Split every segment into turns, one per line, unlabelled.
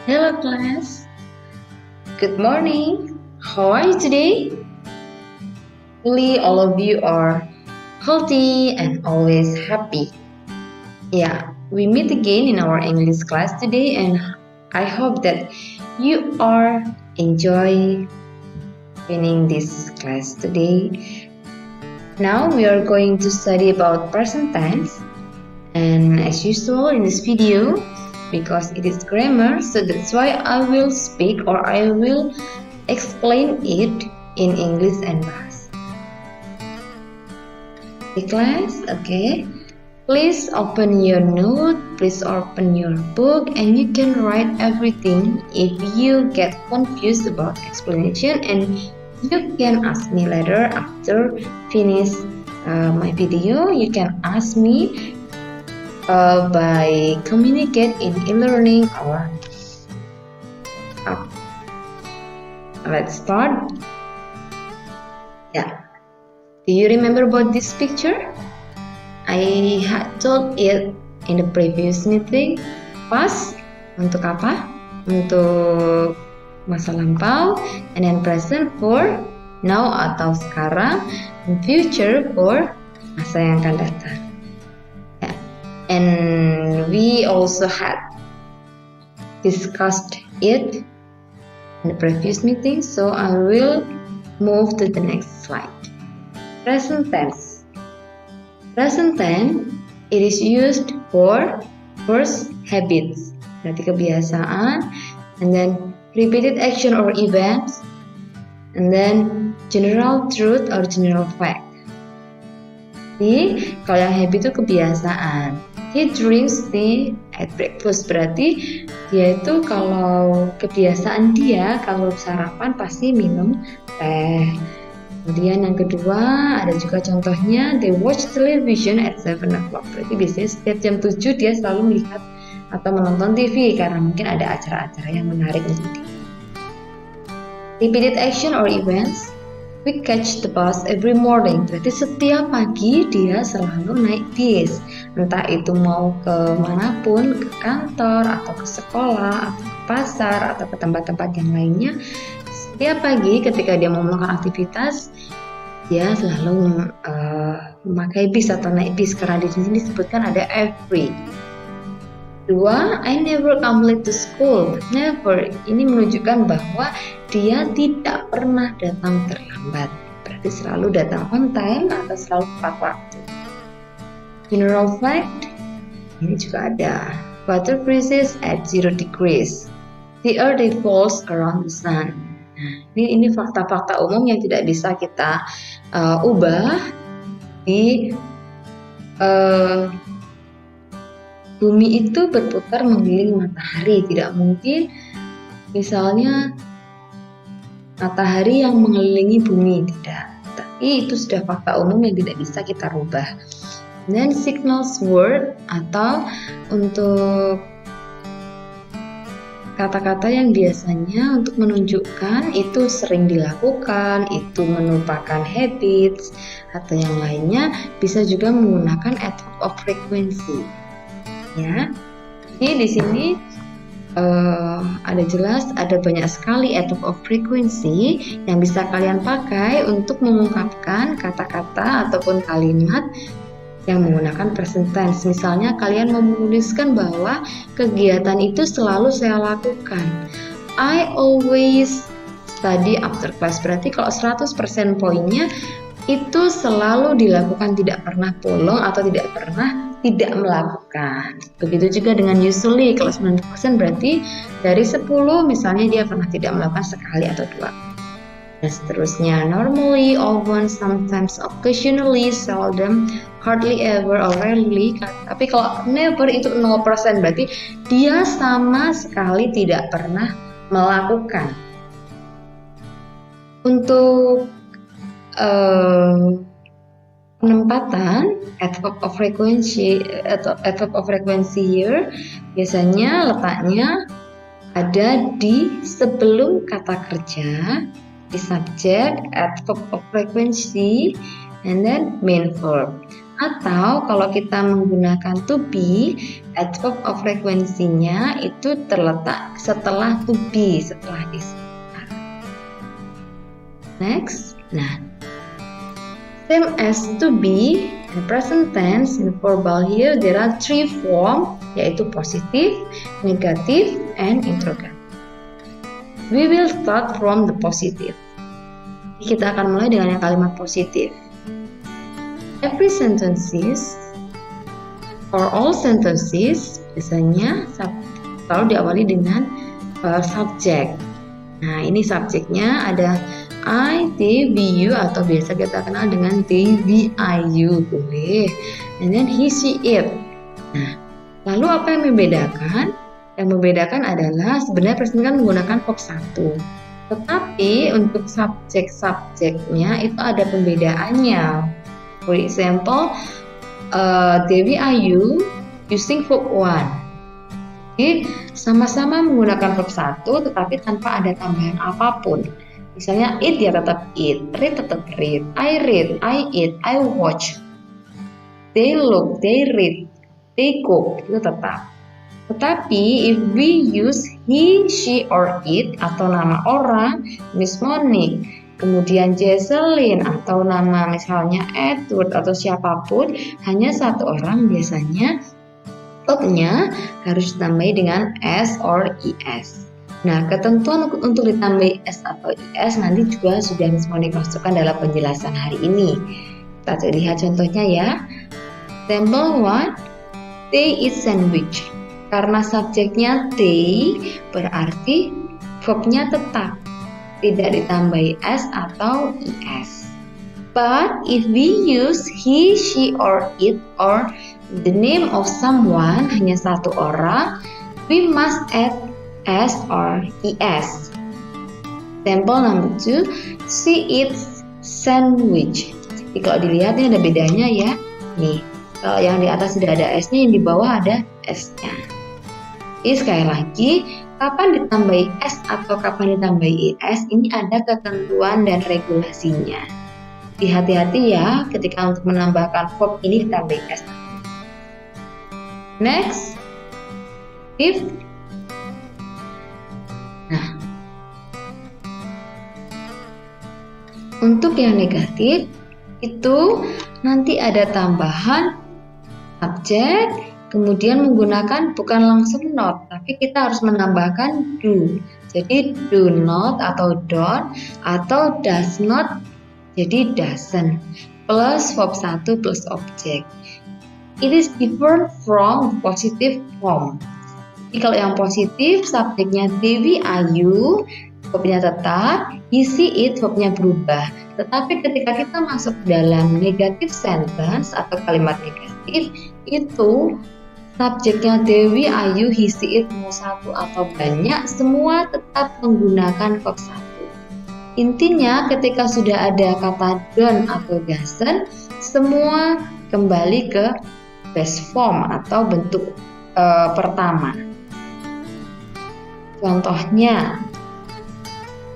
Hello class, good morning. How are you today? Hopefully all of you are healthy and always happy. Yeah, we meet again in our English class today and I hope that you are enjoying this class today. Now we are going to study about present tense, and as usual in this video, because it is grammar, so that's why I will speak or I will explain it in English and Bahasa. Okay class, okay. Please open your note, please open your book, and you can write everything. If you get confused about explanation, and you can ask me later after finish my video. You can ask me by communicate in e-learning or let's start. Yeah, do you remember about this picture? I had told it in the previous meeting. Past untuk apa? Untuk masa lampau, and then present for now atau sekarang, and future for masa yang akan datang. And we also had discussed it in the previous meeting, so I will move to the next slide. Present tense. Present tense, it is used for first habits, berarti kebiasaan, and then repeated action or events, and then general truth or general fact. Jadi kalau yang habit itu kebiasaan. He drinks tea at breakfast, berarti dia itu kalau kebiasaan dia kalau sarapan pasti minum teh. Kemudian yang kedua ada juga contohnya, they watch television at 7 o'clock, berarti biasanya setiap jam 7 dia selalu melihat atau menonton TV karena mungkin ada acara-acara yang menarik untuk dia. Repeated action or events, we catch the bus every morning, berarti setiap pagi dia selalu naik bis, entah itu mau ke manapun, ke kantor, atau ke sekolah, atau ke pasar, atau ke tempat-tempat yang lainnya. Setiap pagi ketika dia mau melakukan aktivitas, dia selalu memakai bis atau naik bis, karena di sini disebutkan ada every. Dua, I never come late to school. Never, ini menunjukkan bahwa dia tidak pernah datang terlambat, berarti selalu datang on time atau selalu tepat waktu. General fact, ini juga ada. Water freezes at 0 degrees. The earth revolves around the sun. Nah, ini fakta-fakta umum yang tidak bisa kita ubah di bumi itu berputar mengelilingi matahari. Tidak mungkin misalnya matahari yang mengelilingi bumi, tidak. Tapi itu sudah fakta umum yang tidak bisa kita rubah. Dan signals word atau untuk kata-kata yang biasanya untuk menunjukkan itu sering dilakukan, itu merupakan habits atau yang lainnya, bisa juga menggunakan adverb of frequency. Ya, jadi di sini ada jelas ada banyak sekali adverb of frequency yang bisa kalian pakai untuk mengungkapkan kata-kata ataupun kalimat yang menggunakan present tense. Misalnya kalian mau menuliskan bahwa kegiatan itu selalu saya lakukan. I always study after class, berarti kalau 100% poinnya itu selalu dilakukan, tidak pernah bolong atau tidak pernah tidak melakukan. Begitu juga dengan usually, kalau 90% berarti dari 10 misalnya dia pernah tidak melakukan sekali atau dua. Dan seterusnya, normally, often, sometimes, occasionally, seldom, hardly ever, or rarely. Tapi kalau never itu 0%, berarti dia sama sekali tidak pernah melakukan. Untuk penempatan adverb of frequency atau adverb of frequency here biasanya letaknya ada di sebelum kata kerja, di subject, adverb of frequency, and then main verb. Atau kalau kita menggunakan to be, adverb of frequency-nya itu terletak setelah to be, setelah is. Next, nah, same as to be in present tense in verbal here there are 3 form, yaitu positive, negative, and interrogative. We will start from the positive. Kita akan mulai dengan yang kalimat positif. Every sentences or all sentences biasanya selalu diawali dengan subject. Nah, ini subjeknya ada I, they, we, you, atau biasa kita kenal dengan they, we, I, you, boleh. And then he, she, it. Nah, lalu apa yang membedakan? Yang membedakan adalah sebenarnya present kan menggunakan verb 1. Tetapi untuk subjek-subjeknya itu ada pembedaannya. For example, Dewi Ayu using verb 1. Jadi sama-sama menggunakan verb 1 tetapi tanpa ada tambahan apapun. Misalnya eat ya tetap eat, read tetap read, I read, I eat, I watch, they look, they read, they cook, itu tetap. Tetapi if we use he, she, or it atau nama orang, Miss Monique, kemudian Jesselyn atau nama misalnya Edward atau siapapun, hanya satu orang biasanya verbnya harus ditambahi dengan s or es. Nah, ketentuan untuk ditambahi s atau es nanti juga sudah Miss Monique masukkan dalam penjelasan hari ini. Kita lihat contohnya ya. Example 1, they eat sandwich. Karena subjeknya they, berarti verbnya tetap, tidak ditambahi s atau es. But if we use he, she, or it, or the name of someone, hanya satu orang, we must add s or es. Example number 2, she eats sandwich. Jadi kalau dilihat ini ada bedanya ya. Nih, kalau yang di atas sudah ada s-nya, yang di bawah ada s-nya. Jadi sekali lagi, kapan ditambahi s atau kapan ditambahi es, ini ada ketentuan dan regulasinya. Hati-hati ya ketika untuk menambahkan verb ini ditambahi s. Next, if. Nah, untuk yang negatif itu nanti ada tambahan subjek, kemudian menggunakan bukan langsung not, tapi kita harus menambahkan do. Jadi do not atau don't, atau does not jadi doesn't, plus verb 1 plus object. It is different from positive form. Jadi kalau yang positif, subjeknya Dewi Ayu, verbnya tetap, he, she, it, verbnya berubah. Tetapi ketika kita masuk dalam negative sentence atau kalimat negatif, itu subjeknya Dewi, Ayu, he, she, it, mau satu atau banyak, semua tetap menggunakan verb 1. Intinya ketika sudah ada kata don't atau doesn't, semua kembali ke base form atau bentuk pertama. Contohnya,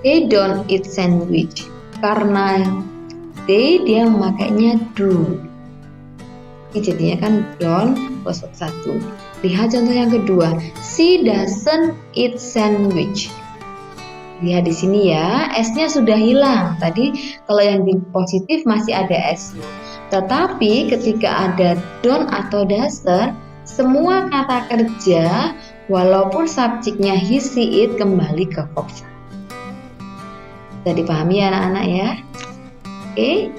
they don't eat sandwich. Karena dia memakainya do. Ini jadinya kan don't plus verb 1. Lihat contoh yang kedua, she doesn't eat sandwich. Lihat di sini ya, S-nya sudah hilang. Tadi kalau yang di positif masih ada S-nya. Tetapi ketika ada don't atau doesn't, semua kata kerja walaupun subjeknya he, she, it kembali ke verb 1. Bisa dipahami ya anak-anak ya? Oke.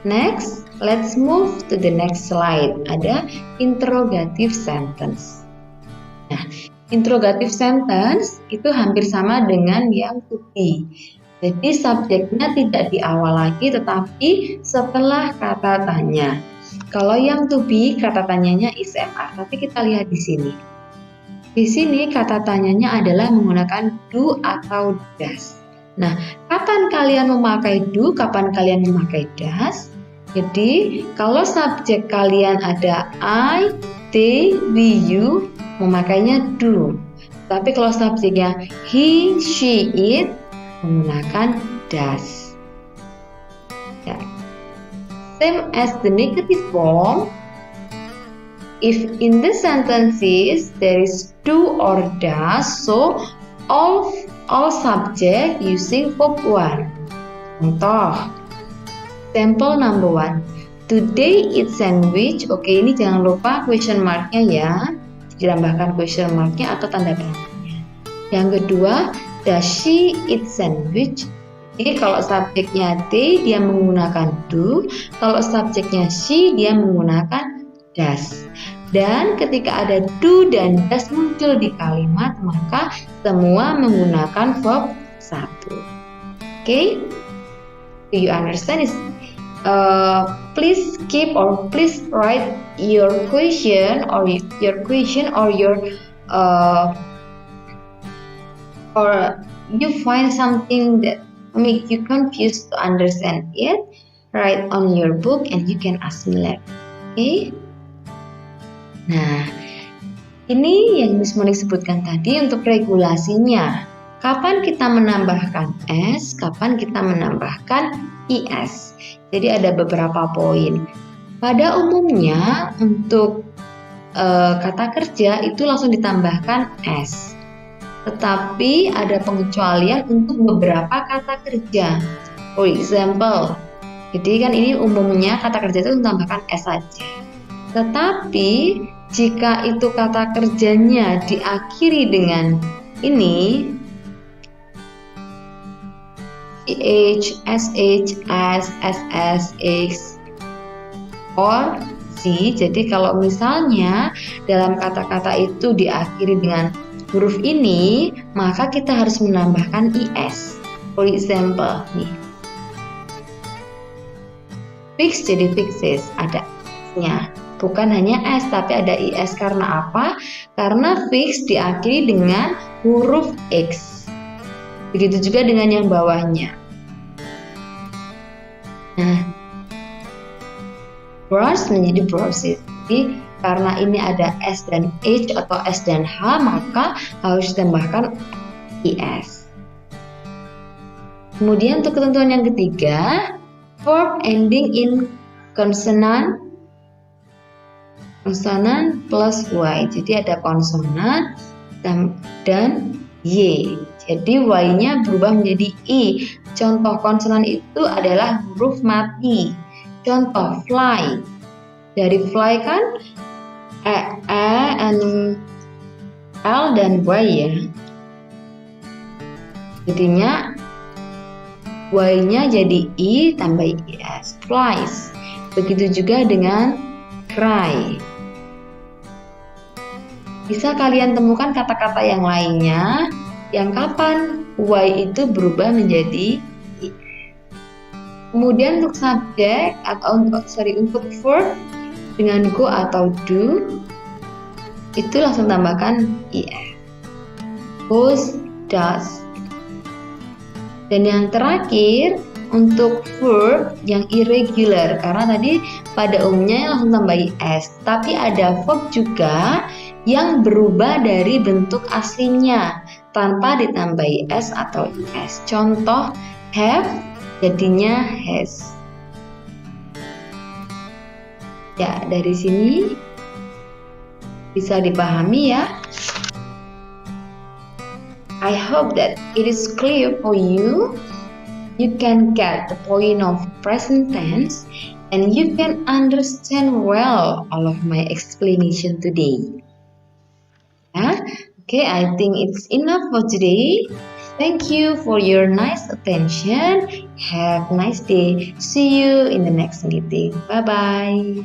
Next, let's move to the next slide. Ada interrogative sentence. Nah, interrogative sentence itu hampir sama dengan yang to be. Jadi subjeknya tidak di awal lagi tetapi setelah kata tanya. Kalau yang to be kata tanyanya is MR, tapi kita lihat di sini. Di sini kata tanyanya adalah menggunakan do atau does. Nah, kapan kalian memakai do, kapan kalian memakai does? Jadi, kalau subjek kalian ada I, they, we, you, memakainya do. Tapi kalau subjeknya he, she, it, menggunakan does. Ya. Same as the negative form. If in the sentences there is do or does, so all subject using verb 1. Contoh, example number 1. Today eat sandwich. Oke, ini jangan lupa question marknya ya. Ditambahkan question marknya atau tanda tanya. Yang kedua, does she eat sandwich? Jadi kalau subjeknya they, dia menggunakan do. Kalau subjeknya she, dia menggunakan does. Dan ketika ada do dan does muncul di kalimat, maka semua menggunakan verb 1. Okay? Do you understand? Please keep or please write your question or you find something that make you confused to understand it. Write on your book and you can ask me later. Okay? Nah, ini yang Miss Monique sebutkan tadi untuk regulasinya. Kapan kita menambahkan S, kapan kita menambahkan IS. Jadi ada beberapa poin. Pada umumnya untuk kata kerja itu langsung ditambahkan S. Tetapi ada pengecualian untuk beberapa kata kerja. For example, jadi kan ini umumnya kata kerja itu ditambahkan S saja. Tetapi jika itu kata kerjanya diakhiri dengan ini CH, SH, S, SS, X, or Z. Jadi kalau misalnya dalam kata-kata itu diakhiri dengan huruf ini, maka kita harus menambahkan IS. For example, nih. Fix jadi fixes, ada S-nya. Bukan hanya S, tapi ada IS. Karena apa? Karena fix diakhiri dengan huruf X. Begitu juga dengan yang bawahnya. Nah, brush menjadi brushes. Jadi, karena ini ada S dan H atau S dan H, maka harus ditambahkan IS. Kemudian untuk ketentuan yang ketiga, verb ending in konsonan plus Y. Jadi ada konsonan dan Y. Jadi Y-nya berubah menjadi I. Contoh konsonan itu adalah huruf mati. Contoh fly. Dari fly kan E, L dan Y ya. Jadinya Y-nya jadi I tambah IS. Flies. Begitu juga dengan cry. Bisa kalian temukan kata-kata yang lainnya yang kapan Y itu berubah menjadi I. Kemudian untuk subjek atau untuk verb dengan go atau do itu langsung tambahkan IS. Goes, does. Dan yang terakhir untuk verb yang irregular, karena tadi pada umumnya langsung tambah IS, tapi ada verb juga yang berubah dari bentuk aslinya tanpa ditambah S atau IS. Contoh have jadinya has. Ya, dari sini bisa dipahami ya. I hope that it is clear for you. You can get the point of present tense and you can understand well all of my explanation today. Okay, I think it's enough for today. Thank you for your nice attention. Have a nice day. See you in the next meeting. Bye-bye.